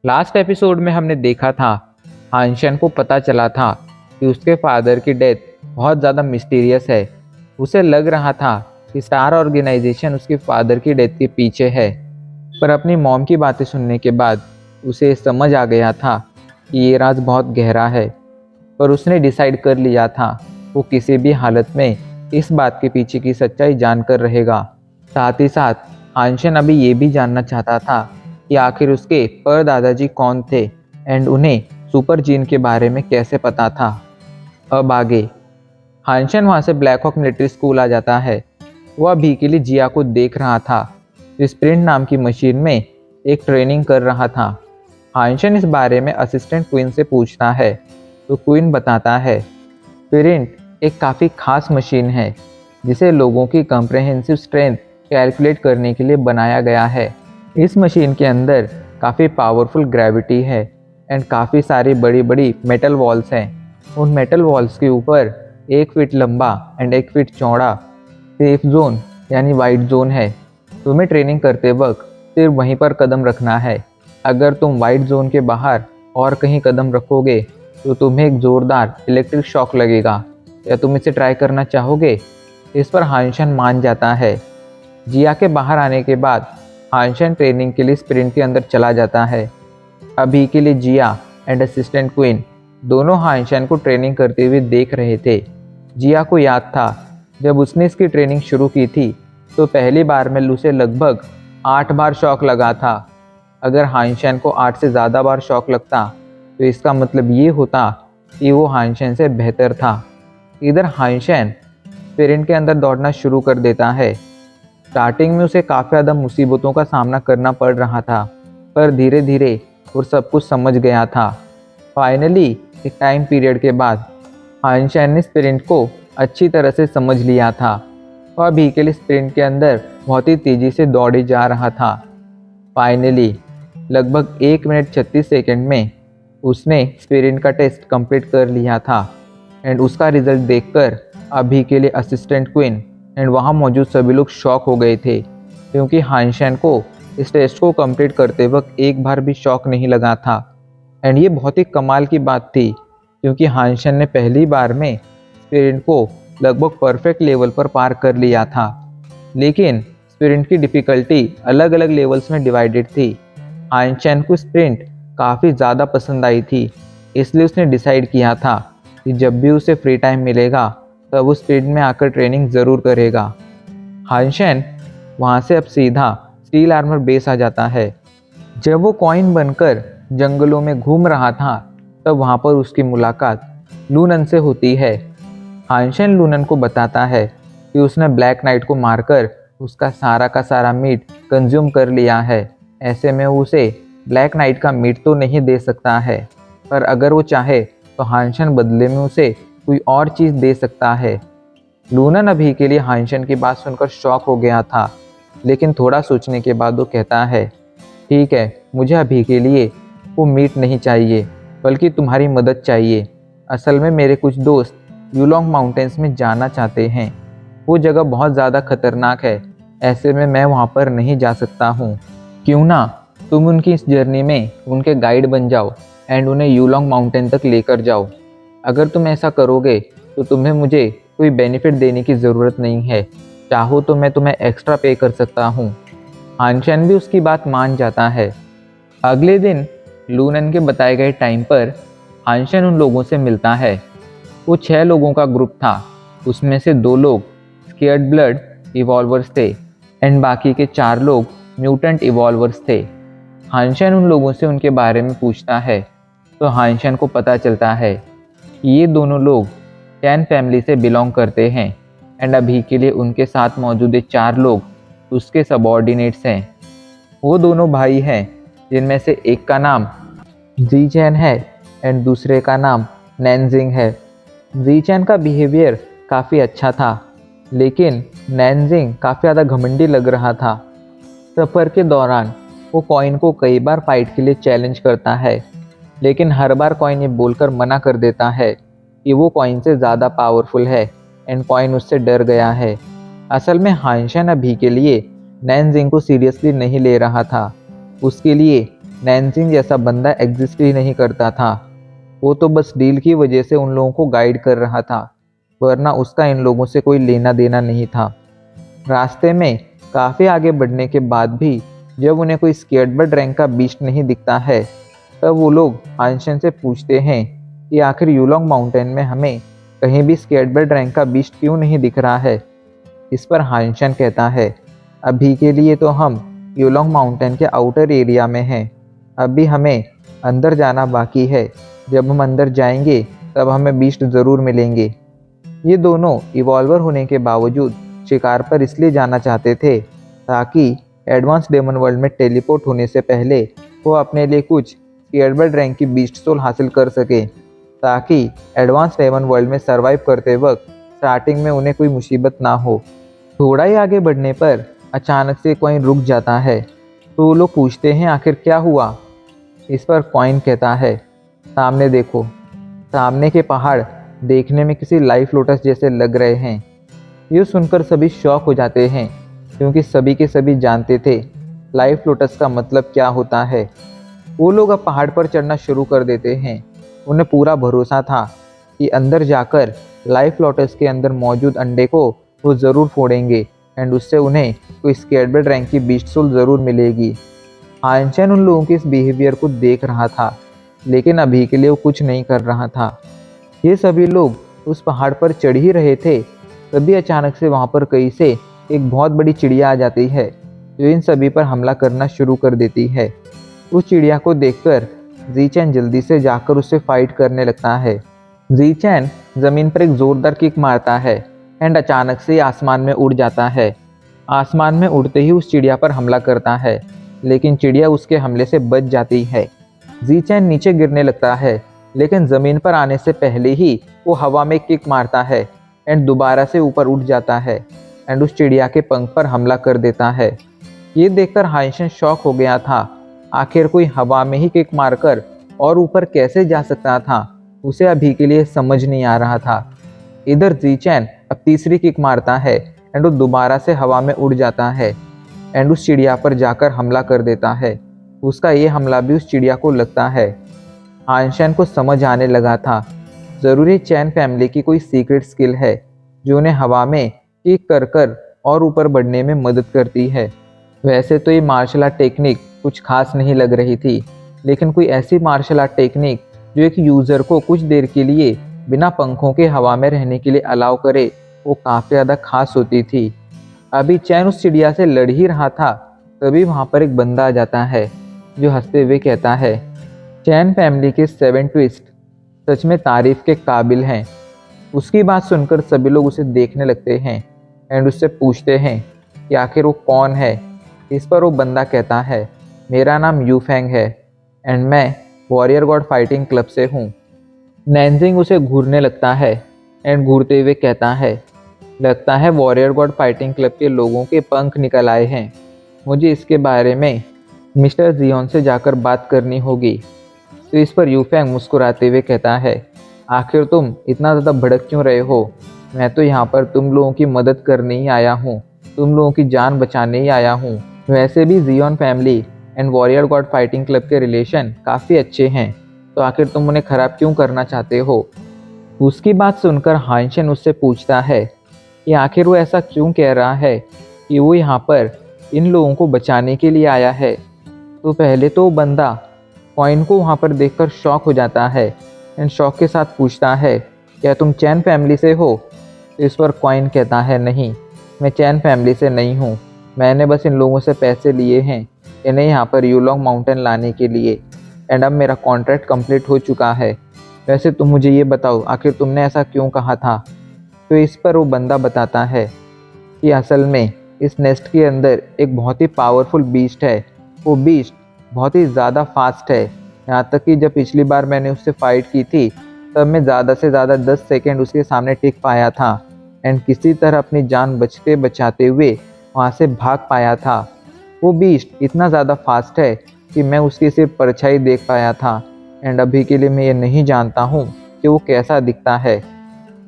Last episode में हमने देखा था हानशन को पता चला था कि उसके फादर की डेथ बहुत ज़्यादा मिस्टीरियस है। उसे लग रहा था कि स्टार ऑर्गेनाइजेशन उसके फादर की डेथ के पीछे है, पर अपनी मॉम की बातें सुनने के बाद उसे समझ आ गया था कि ये राज बहुत गहरा है। पर उसने डिसाइड कर लिया था वो किसी भी हालत में इस बात के पीछे की सच्चाई जानकर रहेगा। साथ ही साथ हानशन अभी ये भी जानना चाहता था कि आखिर उसके परदादाजी कौन थे एंड उन्हें सुपर जीन के बारे में कैसे पता था। अब आगे हानशन वहाँ से ब्लैक हॉक मिलिट्री स्कूल आ जाता है। वह अभी के लिए जिया को देख रहा था जो स्प्रिंट नाम की मशीन में एक ट्रेनिंग कर रहा था। हानशन इस बारे में असिस्टेंट क्वीन से पूछता है तो क्वीन बताता है स्प्रिंट एक काफ़ी खास मशीन है जिसे लोगों की कॉम्प्रहेंसिव स्ट्रेंथ कैलकुलेट करने के लिए बनाया गया है। इस मशीन के अंदर काफ़ी पावरफुल ग्रेविटी है एंड काफ़ी सारी बड़ी बड़ी मेटल वॉल्स हैं। उन मेटल वॉल्स के ऊपर 1 फीट लंबा एंड 1 फीट चौड़ा सेफ जोन यानी वाइट जोन है। तुम्हें ट्रेनिंग करते वक्त सिर्फ वहीं पर कदम रखना है। अगर तुम वाइट जोन के बाहर और कहीं कदम रखोगे तो तुम्हें एक ज़ोरदार इलेक्ट्रिक शॉक लगेगा। क्या तुम इसे ट्राई करना चाहोगे? इस पर हानशन मान जाता है। जिया के बाहर आने के बाद हानशन ट्रेनिंग के लिए स्प्रिंट के अंदर चला जाता है। अभी के लिए जिया एंड असिस्टेंट क्वीन दोनों हानशन को ट्रेनिंग करते हुए देख रहे थे। जिया को याद था जब उसने इसकी ट्रेनिंग शुरू की थी तो पहली बार में उसे लगभग 8 बार शॉक लगा था। अगर हानशन को 8 से ज़्यादा बार शॉक लगता तो इसका मतलब ये होता कि वो हानशन से बेहतर था। इधर हानशन स्प्रिंट के अंदर दौड़ना शुरू कर देता है। स्टार्टिंग में उसे काफ़ी ज़्यादा मुसीबतों का सामना करना पड़ रहा था, पर धीरे धीरे वो सब कुछ समझ गया था। फाइनली एक टाइम पीरियड के बाद हानशन ने स्प्रिंट को अच्छी तरह से समझ लिया था और अभी के लिए स्प्रिंट के अंदर बहुत ही तेज़ी से दौड़े जा रहा था। फाइनली लगभग 1 मिनट 36 सेकंड में उसने स्प्रिंट का टेस्ट कंप्लीट कर लिया था एंड उसका रिजल्ट देखकर अभी के लिए असिस्टेंट क्वीन एंड वहाँ मौजूद सभी लोग शॉक हो गए थे, क्योंकि हानशन को इस टेस्ट को कंप्लीट करते वक्त एक बार भी शॉक नहीं लगा था। एंड ये बहुत ही कमाल की बात थी क्योंकि हानशन ने पहली बार में स्प्रिंट को लगभग परफेक्ट लेवल पर पार कर लिया था। लेकिन स्प्रिंट की डिफ़िकल्टी अलग अलग लेवल्स में डिवाइडेड थी। हानशन को स्प्रिंट काफ़ी ज़्यादा पसंद आई थी, इसलिए उसने डिसाइड किया था कि जब भी उसे फ्री टाइम मिलेगा तब वो स्प्रिंट में आकर ट्रेनिंग ज़रूर करेगा। हानशन वहाँ से अब सीधा स्टील आर्मर बेस आ जाता है। जब वो कॉइन बनकर जंगलों में घूम रहा था तब वहाँ पर उसकी मुलाकात लूनन से होती है। हानशन लूनन को बताता है कि उसने ब्लैक नाइट को मारकर उसका सारा का सारा मीट कंज्यूम कर लिया है। ऐसे में वो उसे ब्लैक नाइट का मीट तो नहीं दे सकता है, पर अगर वो चाहे तो हानशन बदले में उसे कोई और चीज़ दे सकता है। लूनन अभी के लिए हानशन की बात सुनकर शॉक हो गया था, लेकिन थोड़ा सोचने के बाद वो कहता है ठीक है, मुझे अभी के लिए वो मीट नहीं चाहिए बल्कि तुम्हारी मदद चाहिए। असल में मेरे कुछ दोस्त यूलोंग माउंटेन्स में जाना चाहते हैं। वो जगह बहुत ज़्यादा खतरनाक है, ऐसे में मैं वहाँ पर नहीं जा सकता हूँ। क्यों ना तुम उनकी इस जर्नी में उनके गाइड बन जाओ एंड उन्हें यूलोंग माउंटेन तक लेकर जाओ। अगर तुम ऐसा करोगे तो तुम्हें मुझे कोई बेनिफिट देने की ज़रूरत नहीं है, चाहो तो मैं तुम्हें एक्स्ट्रा पे कर सकता हूँ। हानशन भी उसकी बात मान जाता है। अगले दिन लूनन के बताए गए टाइम पर हानशन उन लोगों से मिलता है। वो 6 लोगों का ग्रुप था, उसमें से 2 लोग स्केयर्ड ब्लड इवॉल्वर्स थे एंड बाकी के 4 लोग म्यूटेंट इवॉल्वर्स थे। हानशन उन लोगों से उनके बारे में पूछता है तो हानशन को पता चलता है कि ये दोनों लोग 10 फैमिली से बिलोंग करते हैं एंड अभी के लिए उनके साथ मौजूद 4 लोग उसके सबॉर्डिनेट्स हैं। वो दोनों भाई हैं जिनमें से एक का नाम जीचैन है एंड दूसरे का नाम नैनजिंग है। जीचैन का बिहेवियर काफ़ी अच्छा था, लेकिन नैनजिंग काफ़ी ज़्यादा घमंडी लग रहा था। सफ़र के दौरान वो कॉइन को कई बार फाइट के लिए चैलेंज करता है, लेकिन हर बार कॉइन ये बोलकर मना कर देता है कि वो कॉइन से ज़्यादा पावरफुल है एंड कॉइन उससे डर गया है। असल में हानशन अभी के लिए नैनजिंग को सीरियसली नहीं ले रहा था। उसके लिए नैनसिंग जैसा बंदा एग्जिस्ट ही नहीं करता था। वो तो बस डील की वजह से उन लोगों को गाइड कर रहा था, वरना उसका इन लोगों से कोई लेना देना नहीं था। रास्ते में काफ़ी आगे बढ़ने के बाद भी जब उन्हें कोई स्केटबर्ड रैंक का बीस्ट नहीं दिखता है, तब वो लोग हानशन से पूछते हैं कि आखिर यूलोंग माउंटेन में हमें कहीं भी स्केटबर्ड रैंक का बीस्ट क्यों नहीं दिख रहा है। इस पर हानशन कहता है, अभी के लिए तो हम यूलोंग माउंटेन के आउटर एरिया में हैं, अभी हमें अंदर जाना बाकी है। जब हम अंदर जाएंगे तब हमें बीस्ट ज़रूर मिलेंगे। ये दोनों इवॉल्वर होने के बावजूद शिकार पर इसलिए जाना चाहते थे ताकि एडवांस डेमन वर्ल्ड में टेलीपोर्ट होने से पहले वो अपने लिए कुछ स्केटबर्ड रैंक की बीस्ट सोल हासिल कर सके, ताकि एडवांस डेमन वर्ल्ड में सरवाइव करते वक्त स्टार्टिंग में उन्हें कोई मुसीबत ना हो। थोड़ा ही आगे बढ़ने पर अचानक से कॉइन रुक जाता है, तो वो लोग पूछते हैं आखिर क्या हुआ। इस पर कॉइन कहता है, सामने देखो। सामने के पहाड़ देखने में किसी लाइफ लोटस जैसे लग रहे हैं। ये सुनकर सभी शॉक हो जाते हैं, क्योंकि सभी के सभी जानते थे लाइफ लोटस का मतलब क्या होता है। वो लोग अब पहाड़ पर चढ़ना शुरू कर देते हैं। उन्हें पूरा भरोसा था कि अंदर जाकर लाइफ लोटस के अंदर मौजूद अंडे को वो ज़रूर फोड़ेंगे एंड उससे उन्हें कोई स्केटबर्ड रैंक की बीस्ट सोल ज़रूर मिलेगी। हानचैन उन लोगों के इस बिहेवियर को देख रहा था, लेकिन अभी के लिए वो कुछ नहीं कर रहा था। ये सभी लोग उस पहाड़ पर चढ़ ही रहे थे, तभी अचानक से वहाँ पर कहीं से एक बहुत बड़ी चिड़िया आ जाती है, जो इन सभी पर हमला करना शुरू कर देती है। उस चिड़िया को देखकर ज़ीचैन जल्दी से जाकर उससे फाइट करने लगता है। ज़ीचैन ज़मीन पर एक ज़ोरदार किक मारता है एंड अचानक से आसमान में उड़ जाता है। आसमान में उड़ते ही उस चिड़िया पर हमला करता है, लेकिन चिड़िया उसके हमले से बच जाती है। ज़ीचैन नीचे गिरने लगता है, लेकिन ज़मीन पर आने से पहले ही वो हवा में किक मारता है एंड दोबारा से ऊपर उठ जाता है एंड उस चिड़िया के पंख पर हमला कर देता है। ये देखकर हानशन शॉक हो गया था। आखिर कोई हवा में ही किक मारकर और ऊपर कैसे जा सकता था, उसे अभी के लिए समझ नहीं आ रहा था। इधर ज़ीचैन अब तीसरी किक मारता है एंड वो दोबारा से हवा में उड़ जाता है एंड उस चिड़िया पर जाकर हमला कर देता है। उसका ये हमला भी उस चिड़िया को लगता है। हानशन को समझ आने लगा था, ज़रूरी चैन फैमिली की कोई सीक्रेट स्किल है जो उन्हें हवा में किक कर कर और ऊपर बढ़ने में मदद करती है। वैसे तो ये मार्शल आर्ट टेक्निक कुछ खास नहीं लग रही थी, लेकिन कोई ऐसी मार्शल आर्ट टेक्निक जो एक यूज़र को कुछ देर के लिए बिना पंखों के हवा में रहने के लिए अलाउ करे, वो काफ़ी ज़्यादा खास होती थी। अभी चैन उस चिड़िया से लड़ ही रहा था, तभी वहाँ पर एक बंदा आ जाता है, जो हंसते हुए कहता है, चैन फैमिली के 7 ट्विस्ट सच में तारीफ के काबिल हैं। उसकी बात सुनकर सभी लोग उसे देखने लगते हैं एंड उससे पूछते हैं कि आखिर वो कौन है। इस पर वो बंदा कहता है, मेरा नाम यूफेंग है एंड मैं वॉरियर गॉड फाइटिंग क्लब से हूँ। नैनजिंग उसे घूरने लगता है एंड घूरते हुए कहता है, लगता है वॉरियर गॉड फाइटिंग क्लब के लोगों के पंख निकल आए हैं। मुझे इसके बारे में मिस्टर जियोन से जाकर बात करनी होगी। तो इस पर यूफेंग मुस्कुराते हुए कहता है, आखिर तुम इतना ज़्यादा भड़क क्यों रहे हो? मैं तो यहाँ पर तुम लोगों की मदद करने ही आया हूँ, तुम लोगों की जान बचाने ही आया हूँ। वैसे भी Zion family and warrior god fighting club के रिलेशन काफ़ी अच्छे हैं, तो आखिर तुम उन्हें ख़राब क्यों करना चाहते हो? उसकी बात सुनकर हानशन उससे पूछता है कि आखिर वो ऐसा क्यों कह रहा है कि वो यहाँ पर इन लोगों को बचाने के लिए आया है। तो पहले तो वो बंदा कॉइन को वहाँ पर देखकर शॉक हो जाता है एंड शॉक के साथ पूछता है, क्या तुम चैन फैमिली से हो? तो इस पर कॉइन कहता है, नहीं, मैं चैन फैमिली से नहीं हूँ, मैंने बस इन लोगों से पैसे लिए हैं इन्हें यहाँ पर यूलोंग माउंटेन लाने के लिए एंड अब मेरा कॉन्ट्रैक्ट कंप्लीट हो चुका है। वैसे तुम मुझे ये बताओ, आखिर तुमने ऐसा क्यों कहा था? तो इस पर वो बंदा बताता है कि असल में इस नेस्ट के अंदर एक बहुत ही पावरफुल बीस्ट है। वो बीस्ट बहुत ही ज़्यादा फास्ट है, यहाँ तक कि जब पिछली बार मैंने उससे फाइट की थी तब मैं ज़्यादा से ज़्यादा 10 सेकेंड उसके सामने टिक पाया था एंड किसी तरह अपनी जान बचते बचाते हुए वहाँ से भाग पाया था। वो बीस्ट इतना ज़्यादा फास्ट है कि मैं उसकी सिर्फ परछाई देख पाया था एंड अभी के लिए मैं ये नहीं जानता हूँ कि वो कैसा दिखता है।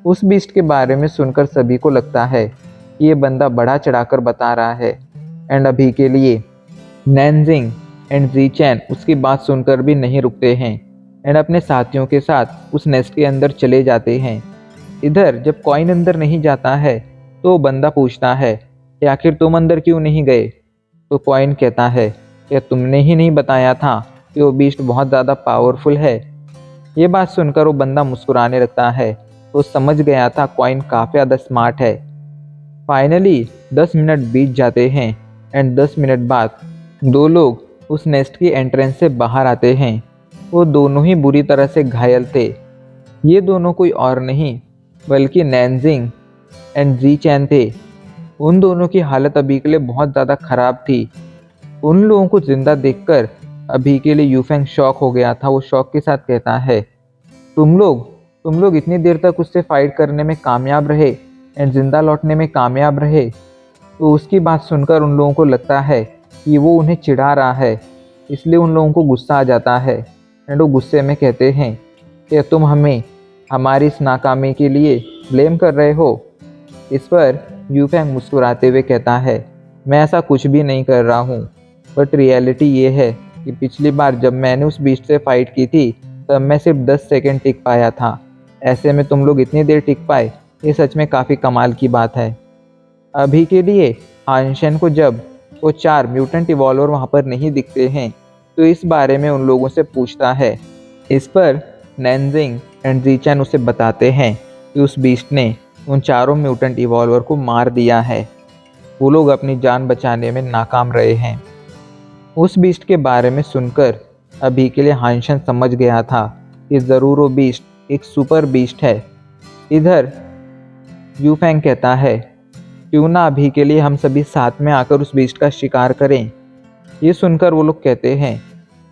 उस बीस्ट के बारे में सुनकर सभी को लगता है कि ये बंदा बढ़ा चढ़ाकर बता रहा है एंड अभी के लिए नैनजिंग एंड ज़ीचैन उसकी बात सुनकर भी नहीं रुकते हैं एंड अपने साथियों के साथ उस नेस्ट के अंदर चले जाते हैं। इधर जब कॉइन अंदर नहीं जाता है तो वो बंदा पूछता है कि आखिर तुम अंदर क्यों नहीं गए। तो कॉइन कहता है कि तुमने ही नहीं बताया था कि वो बीस्ट बहुत ज़्यादा पावरफुल है। ये बात सुनकर वो बंदा मुस्कुराने लगता है। तो समझ गया था कॉइन काफ़ी ज़्यादा स्मार्ट है। फाइनली 10 मिनट बीत जाते हैं एंड 10 मिनट बाद दो लोग उस नेस्ट की एंट्रेंस से बाहर आते हैं। वो दोनों ही बुरी तरह से घायल थे। ये दोनों कोई और नहीं बल्कि नैनजिंग एंड जी चैन थे। उन दोनों की हालत अभी के लिए बहुत ज़्यादा ख़राब थी। उन लोगों को जिंदा देखकर अभी के लिए यूफेंग शॉक हो गया था। वो शॉक के साथ कहता है, तुम लोग इतनी देर तक उससे फाइट करने में कामयाब रहे एंड जिंदा लौटने में कामयाब रहे। तो उसकी बात सुनकर उन लोगों को लगता है कि वो उन्हें चिढ़ा रहा है, इसलिए उन लोगों को गुस्सा आ जाता है एंड वो गुस्से में कहते हैं कि तुम हमें हमारी इस नाकामी के लिए ब्लेम कर रहे हो। इस पर यूफेंग मुस्कुराते हुए कहता है, मैं ऐसा कुछ भी नहीं कर रहा हूँ, बट रियलिटी ये है कि पिछली बार जब मैंने उस बीस्ट से फाइट की थी तब मैं सिर्फ 10 सेकंड टिक पाया था। ऐसे में तुम लोग इतनी देर टिक पाए, ये सच में काफ़ी कमाल की बात है। अभी के लिए हानशन को जब वो 4 म्यूटेंट इवॉल्वर वहाँ पर नहीं दिखते हैं तो इस बारे में उन लोगों से पूछता है। इस पर नैनजिंग एंड जीचैन उसे बताते हैं कि उस बीस्ट ने उन चारों म्यूटेंट इवॉल्वर को मार दिया है। वो लोग अपनी जान बचाने में नाकाम रहे हैं। उस बीस्ट के बारे में सुनकर अभी के लिए हानशन समझ गया था कि ज़रूर वो बीस्ट एक सुपर बीस्ट है। इधर यूफेंग कहता है, क्यों ना अभी के लिए हम सभी साथ में आकर उस बीस्ट का शिकार करें। ये सुनकर वो लोग कहते हैं,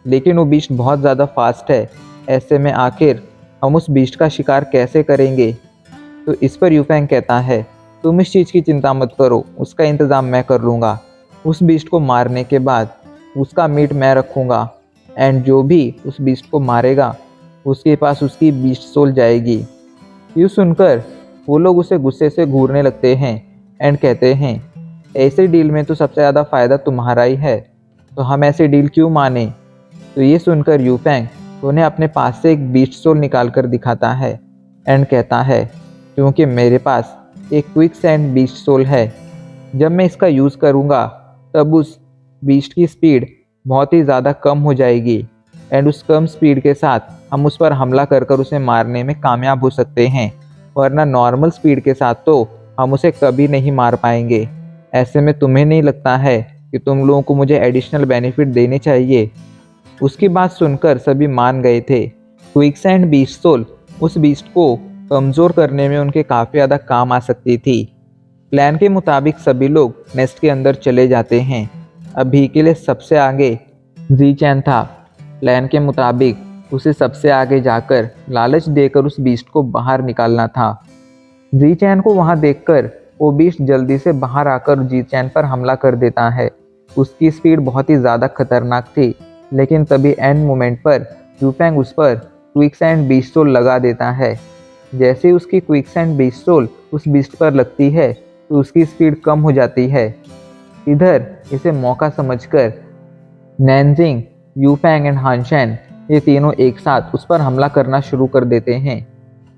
लेकिन वो बीस्ट बहुत ज़्यादा फास्ट है, ऐसे में आखिर हम उस बीस्ट का शिकार कैसे करेंगे। तो इस पर यूफेंग कहता है, तुम इस चीज़ की चिंता मत करो, उसका इंतज़ाम मैं कर लूँगा। उस बीस्ट को मारने के बाद उसका मीट मैं रखूँगा एंड जो भी उस बीस्ट को मारेगा उसके पास उसकी बीस्ट सोल जाएगी। यूँ सुनकर वो लोग उसे गुस्से से घूरने लगते हैं एंड कहते हैं, ऐसे डील में तो सबसे ज़्यादा फ़ायदा तुम्हारा ही है, तो हम ऐसे डील क्यों माने। तो ये सुनकर यूफेंग उन्हें अपने पास से एक बीस्ट सोल निकाल कर दिखाता है एंड कहता है, क्योंकि मेरे पास एक क्विक सैंड बीस्ट सोल है, जब मैं इसका यूज़ करूँगा तब उस बीस्ट की स्पीड बहुत ही ज़्यादा कम हो जाएगी एंड उस कम स्पीड के साथ हम उस पर हमला कर कर उसे मारने में कामयाब हो सकते हैं, वरना नॉर्मल स्पीड के साथ तो हम उसे कभी नहीं मार पाएंगे। ऐसे में तुम्हें नहीं लगता है कि तुम लोगों को मुझे एडिशनल बेनिफिट देने चाहिए। उसकी बात सुनकर सभी मान गए थे। क्विकसैंड बीस्ट सोल उस बीस्ट को कमज़ोर करने में उनके काफ़ी ज़्यादा काम आ सकती थी। प्लान के मुताबिक सभी लोग नेस्ट के अंदर चले जाते हैं। अभी के लिए सबसे आगे जी चैन था। प्लान के मुताबिक उसे सबसे आगे जाकर लालच देकर उस बीस्ट को बाहर निकालना था। जी चैन को वहां देखकर वो बीस्ट जल्दी से बाहर आकर जी चैन पर हमला कर देता है। उसकी स्पीड बहुत ही ज़्यादा खतरनाक थी, लेकिन तभी एंड मोमेंट पर यूफेंग उस पर क्विकसैंड बीस्ट सोल लगा देता है। जैसे ही उसकी क्विकसैंड बीस्ट सोल उस बीस्ट पर लगती है तो उसकी स्पीड कम हो जाती है। इधर इसे मौका समझकर नैनजिंग, यूफेंग एंड हानशन ये तीनों एक साथ उस पर हमला करना शुरू कर देते हैं।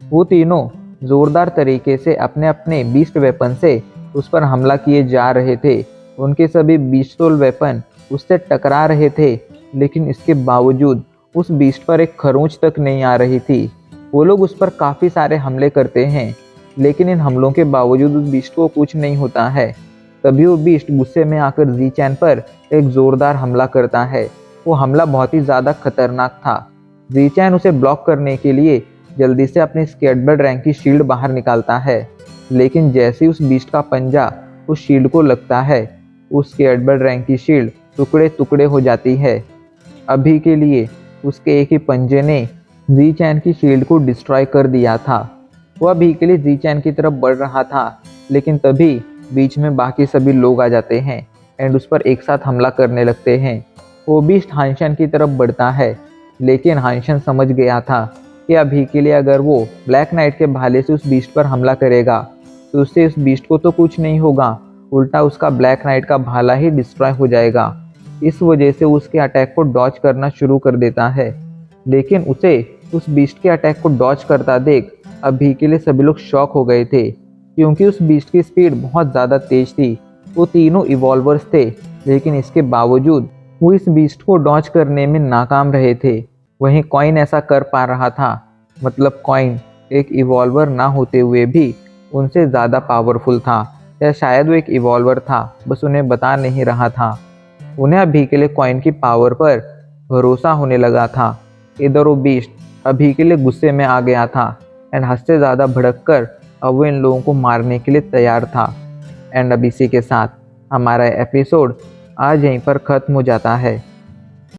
वो तीनों ज़ोरदार तरीके से अपने अपने बीस्ट वेपन से उस पर हमला किए जा रहे थे। उनके सभी बीस्ट सोल वेपन उससे टकरा रहे थे, लेकिन इसके बावजूद उस बीस्ट पर एक खरोंच तक नहीं आ रही थी। वो लोग उस पर काफ़ी सारे हमले करते हैं, लेकिन इन हमलों के बावजूद उस बीस्ट को कुछ नहीं होता है। तभी वो बीस्ट गुस्से में आकर जी चैन पर एक ज़ोरदार हमला करता है। वो हमला बहुत ही ज़्यादा खतरनाक था। जी चैन उसे ब्लॉक करने के लिए जल्दी से अपनी स्केटबर्ड रैंक की शील्ड बाहर निकालता है, लेकिन जैसे ही उस बीस्ट का पंजा उस शील्ड को लगता है, उस स्केटबर्ड रैंक की शील्ड टुकड़े टुकड़े हो जाती है। अभी के लिए उसके एक ही पंजे ने जी चैन की शील्ड को डिस्ट्रॉय कर दिया था। वो अभी के लिए जी चैन की तरफ बढ़ रहा था, लेकिन तभी बीच में बाकी सभी लोग आ जाते हैं एंड उस पर एक साथ हमला करने लगते हैं। वो बीस्ट हानशन की तरफ बढ़ता है, लेकिन हानशन समझ गया था कि अभी के लिए अगर वो ब्लैक नाइट के भाले से उस बीस्ट पर हमला करेगा तो उससे उस बीस्ट को तो कुछ नहीं होगा, उल्टा उसका ब्लैक नाइट का भाला ही डिस्ट्रॉय हो जाएगा। इस वजह से उसके अटैक को डॉज करना शुरू कर देता है। लेकिन उसे उस बीस्ट के अटैक को डॉज करता देख अभी के लिए सभी लोग शॉक हो गए थे, क्योंकि उस बीस्ट की स्पीड बहुत ज़्यादा तेज थी। वो तीनों इवॉल्वर्स थे, लेकिन इसके बावजूद वो इस बीस्ट को डॉज करने में नाकाम रहे थे। वहीं कॉइन ऐसा कर पा रहा था, मतलब कॉइन एक इवॉल्वर ना होते हुए भी उनसे ज़्यादा पावरफुल था, या शायद वो एक इवॉल्वर था, बस उन्हें बता नहीं रहा था। उन्हें अभी के लिए कॉइन की पावर पर भरोसा होने लगा था। इधर वो बीस्ट अभी के लिए गुस्से में आ गया था एंड हद से ज़्यादा भड़क कर अब वो इन लोगों को मारने के लिए तैयार था। एंड अब इसी के साथ हमारा एपिसोड आज यहीं पर ख़त्म हो जाता है।